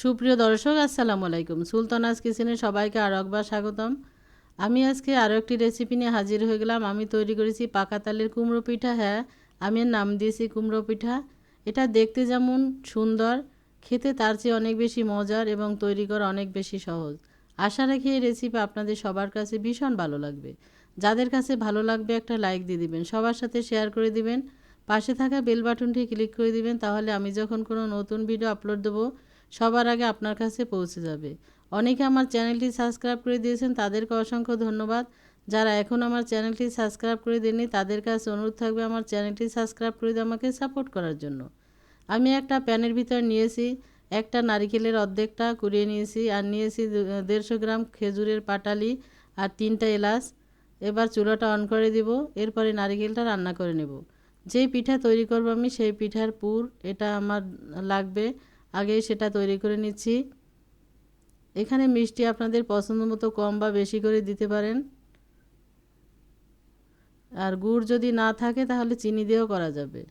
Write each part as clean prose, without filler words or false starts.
সুপ্রিয় দর্শক, আসসালামু আলাইকুম। সুলতানাস কিচেনে সবাইকে আরও একবার স্বাগতম। আমি আজকে আরও একটি রেসিপি নিয়ে হাজির হয়ে গেলাম। আমি তৈরি করেছি পাকা তালের কুমড়ো পিঠা। হ্যাঁ, আমি এর নাম দিয়েছি কুমড়ো পিঠা। এটা দেখতে যেমন সুন্দর, খেতে তার চেয়ে অনেক বেশি মজার এবং তৈরি করা অনেক বেশি সহজ। আশা রাখি এই রেসিপি আপনাদের সবার কাছে ভীষণ ভালো লাগবে। যাদের কাছে ভালো লাগবে একটা লাইক দিয়ে দিবেন, সবার সাথে শেয়ার করে দিবেন, পাশে থাকা বেল বাটনটি ক্লিক করে দিবেন। তাহলে আমি যখন কোনো নতুন ভিডিও আপলোড দেবো সবার আগে আপনার কাছে পৌঁছে যাবে। অনেকে আমার চ্যানেলটি সাবস্ক্রাইব করে দিয়েছেন, তাদেরকে অসংখ্য ধন্যবাদ। যারা এখন আমার চ্যানেলটি সাবস্ক্রাইব করে দেননি তাদের কাছে অনুরোধ থাকবে আমার চ্যানেলটি সাবস্ক্রাইব করে দিয়ে আমাকে সাপোর্ট করার জন্য। আমি একটা প্যানের ভিতর নিয়েছি একটা নারিকেলের অর্ধেকটা কুড়িয়ে নিয়েছি, আর নিয়েছি 150 গ্রাম খেজুরের পাটালি আর 3টা এলাচ। এবার চুলাটা অন করে দিব, এরপরে নারিকেলটা রান্না করে নেব। যেই পিঠা তৈরি করব আমি সেই পিঠার পুর এটা আমার লাগবে, আগে সেটা তৈরি করে নিচ্ছি। এখানে মিষ্টি আপনাদের পছন্দ মতো কম বা বেশি করে দিতে পারেন, আর গুড় যদি না থাকে তাহলে চিনি দিয়েও করা যাবে।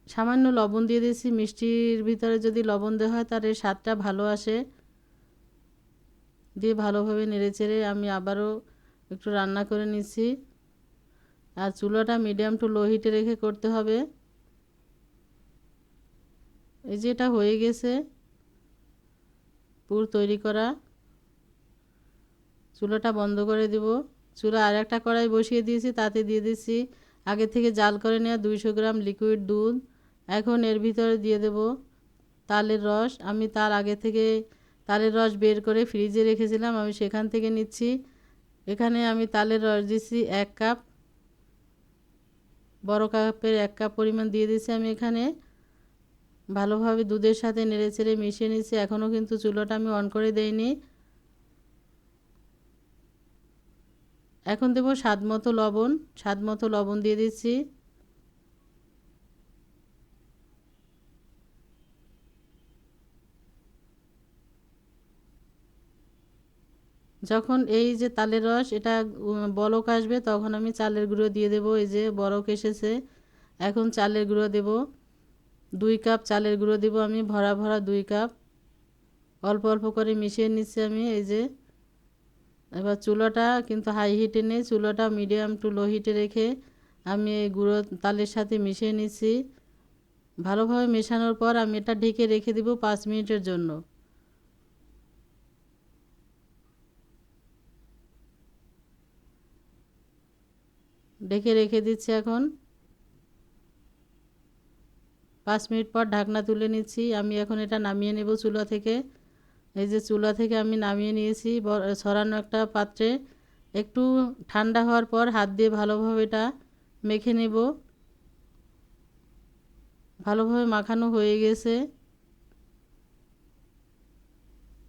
সামান্য লবণ দিয়ে দিয়েছি, মিষ্টির ভিতরে যদি লবণ দেওয়া হয় তার এর স্বাদটা ভালো আসে। দিয়ে ভালোভাবে নেড়েচেড়ে আমি আবারও একটু রান্না করে নিচ্ছি, আর চুলাটা মিডিয়াম টু লো হিটে রেখে করতে হবে। এই যে এটা হয়ে গেছে পুর তৈরি করা। চুলাটা বন্ধ করে দেব। চুলা আর একটা কড়াই বসিয়ে দিয়েছি, তাতে দিয়ে দিচ্ছি আগে থেকে জাল করে নেওয়া 200 গ্রাম লিকুইড দুধ। এখন এর ভিতরে দিয়ে দেব তালের রস। আমি তার আগে থেকে তালের রস বের করে ফ্রিজে রেখেছিলাম, আমি সেখান থেকে নিচ্ছি। এখানে আমি তালের রস দিচ্ছি 1 কাপ, বড় কাপের 1 কাপ পরিমাণ দিয়ে দিচ্ছি আমি এখানে। ভালোভাবে দুধের সাথে নেড়েচেড়ে মিশিয়ে নিচ্ছি। এখনও কিন্তু চুলাটা আমি অন করে দেইনি। এখন দেব স্বাদ মতো লবণ। স্বাদ মতো লবণ দিয়ে দিচ্ছি। যখন এই যে তালের রস এটা বলক আসবে তখন আমি চালের গুঁড়ো দিয়ে দেব। এই যে বলক এসেছে, এখন চালের গুঁড়ো দেব। 2 কাপ চালের গুঁড়ো দেব আমি, ভরা ভরা 2 কাপ। অল্প অল্প করে মিশিয়ে নিচ্ছি আমি। এই যে এবার চুলাটা কিন্তু হাই হিটে নেই, চুলাটা মিডিয়াম টু লো হিটে রেখে আমি এই গুঁড়ো তালের সাথে মিশিয়ে নিচ্ছি। ভালোভাবে মেশানোর পর আমি এটা ঢেকে রেখে দিব 5 মিনিটের জন্য। ঢেকে রেখে দিচ্ছি এখন। 5 মিনিট পর ঢাকনা তুলে নিচ্ছি। আমি এখন এটা নামিয়ে নেব চুলা থেকে। এই যে চুলা থেকে আমি নামিয়ে নিয়েছি ছড়ানো একটা পাত্রে। একটু ঠান্ডা হওয়ার পর হাত দিয়ে ভালোভাবে এটা মেখে নেব। ভালোভাবে মাখানো হয়ে গেছে।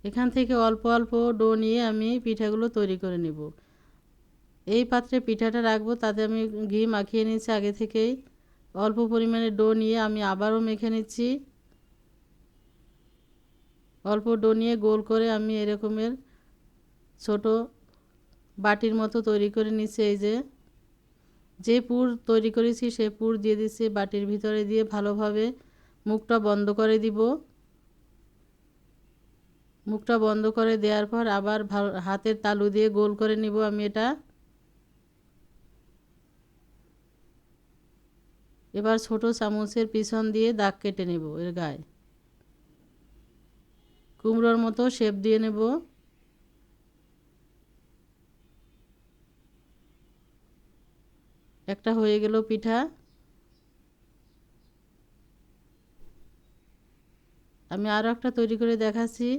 এখান থেকে অল্প অল্প ডো নিয়ে আমি পিঠাগুলো তৈরি করে নেব। এই পাত্রে পিঠাটা রাখবো, তাতে আমি ঘি মাখিয়ে নিচ্ছি আগে থেকেই। অল্প পরিমাণে ডো নিয়ে আমি আবারও মেখে নিচ্ছি। অল্প ডো নিয়ে গোল করে আমি এরকমের ছোট বাটির মতো তৈরি করে নিচ্ছি। এই যে যে পুর তৈরি করেছি সে পুর দিয়ে দিচ্ছি বাটির ভিতরে, দিয়ে ভালোভাবে মুখটা বন্ধ করে দিব। মুখটা বন্ধ করে দেওয়ার পর আবার হাতের তালু দিয়ে গোল করে নিব আমি এটা। এবার ছোট চামচের পিছন দিয়ে দাগ কেটে নেব এর গায়ে, কুমড়োর মতো শেপ দিয়ে নেব। একটা হয়ে গেল পিঠা। আমি আরও একটা তৈরি করে দেখাচ্ছি।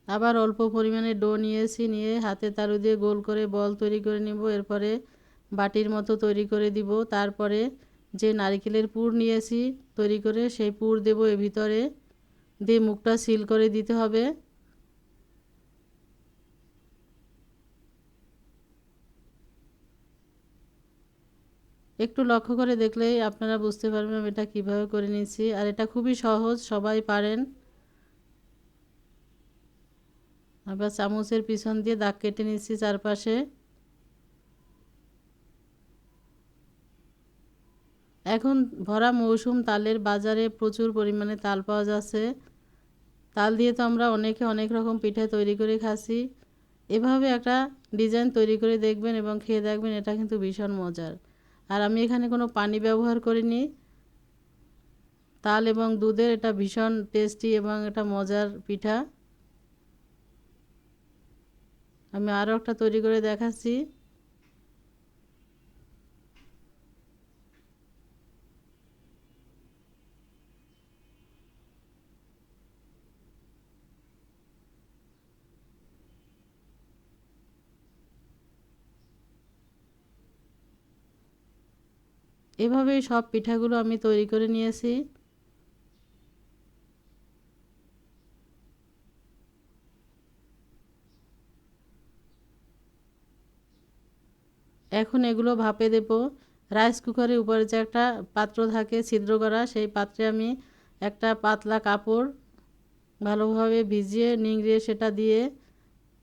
আবার অল্প পরিমাণে ডো নিয়েছি, নিয়ে হাতে তালু দিয়ে গোল করে বল তৈরি করে নিব। এরপরে বাটির মতো তৈরি করে দিব। তারপরে যে নারকেলের পুর নিয়েছি তৈরি করে সেই পুর দেব এর ভিতরে, দিয়ে মুখটা সিল করে দিতে হবে। একটু লক্ষ্য করে দেখলেই আপনারা বুঝতে পারবেন আমি এটা কীভাবে করে নিয়েছি, আর এটা খুবই সহজ, সবাই পারেন। আবার চামচের পিছন দিয়ে দাগ কেটে নিচ্ছি চারপাশে। এখন ভরা মৌসুম, তালের বাজারে প্রচুর পরিমাণে তাল পাওয়া যাচ্ছে। তাল দিয়ে তো আমরা অনেকে অনেক রকম পিঠা তৈরি করে খাচ্ছি। এভাবে একটা ডিজাইন তৈরি করে দেখবেন এবং খেয়ে দেখবেন, এটা কিন্তু ভীষণ মজার। আর আমি এখানে কোনো পানি ব্যবহার করিনি। তাল এবং দুধের এটা ভীষণ টেস্টি এবং এটা মজার পিঠা। আমি আরও একটা তৈরি করে দেখাচ্ছি। এভাবেই সব পিঠাগুলো আমি তৈরি করে নিয়েছি। এখন এগুলো ভাপে দেব। রাইস কুকারের উপরে যে একটা পাত্র থাকে ছিদ্র করা, সেই পাত্রে আমি একটা পাতলা কাপড় ভালোভাবে ভিজিয়ে নিংড়িয়ে সেটা দিয়ে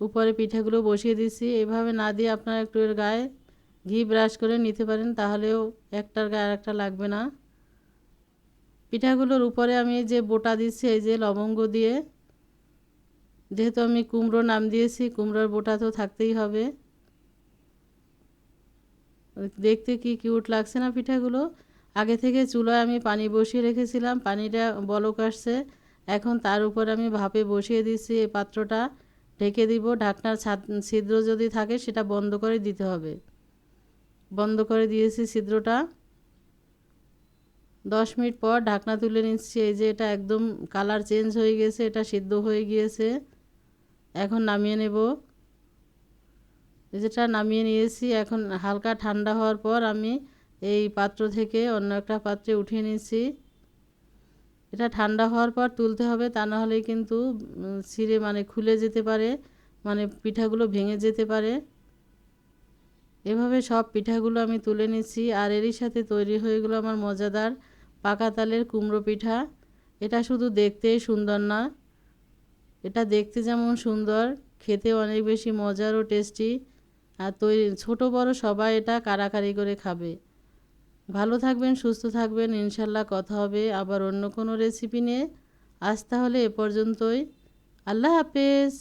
উপরে পিঠাগুলো বসিয়ে দিচ্ছি। এভাবে না দিয়ে আপনারা একটু এর গায়ে ঘি ব্রাশ করে নিতে পারেন, তাহলেও একটার গায়ে আরেকটা লাগবে না। পিঠাগুলোর উপরে আমি যে বোটা দিচ্ছি, এই যে লবঙ্গ দিয়ে, যেহেতু আমি কুমড়ো নাম দিয়েছি, কুমড়োর বোটা তো থাকতেই হবে। দেখতে কি কিউট লাগছে না পিঠাগুলো। আগে থেকে চুলায় আমি পানি বসিয়ে রেখেছিলাম, পানিটা বলক আসছে। এখন তার উপর আমি ভাপে বসিয়ে দিচ্ছি এই পাত্রটা, ঢেকে দিব। ঢাকনার ছিদ্র যদি থাকে সেটা বন্ধ করে দিতে হবে। বন্ধ করে দিয়েছি ছিদ্রটা। 10 মিনিট পর ঢাকনা তুলে নিচ্ছি। এই যে এটা একদম কালার চেঞ্জ হয়ে গেছে, এটা সিদ্ধ হয়ে গিয়েছে। এখন নামিয়ে নেব। যেটা নামিয়ে নিয়েছি, এখন হালকা ঠান্ডা হওয়ার পর আমি এই পাত্র থেকে অন্য একটা পাত্রে উঠিয়ে নিচ্ছি। এটা ঠান্ডা হওয়ার পর তুলতে হবে, তা না হলে কিন্তু ছিঁড়ে খুলে যেতে পারে, পিঠাগুলো ভেঙে যেতে পারে। এভাবে সব পিঠাগুলো আমি তুলে নিচ্ছি। আর এরই সাথে তৈরি হয়ে গেলো আমার মজাদার পাকা তালের কুমড়ো পিঠা। এটা শুধু দেখতেই সুন্দর না, এটা দেখতে যেমন সুন্দর, খেতে অনেক বেশি মজার ও টেস্টি। আর ছোট বড় সবাই এটা কাড়াকাড়ি করে খাবে। ভালো থাকবেন, সুস্থ থাকবেন, ইনশাল্লাহ কথা হবে আবার অন্য কোনো রেসিপি নিয়ে। আজ তাহলে এ পর্যন্তই। আল্লাহ হাফেজ।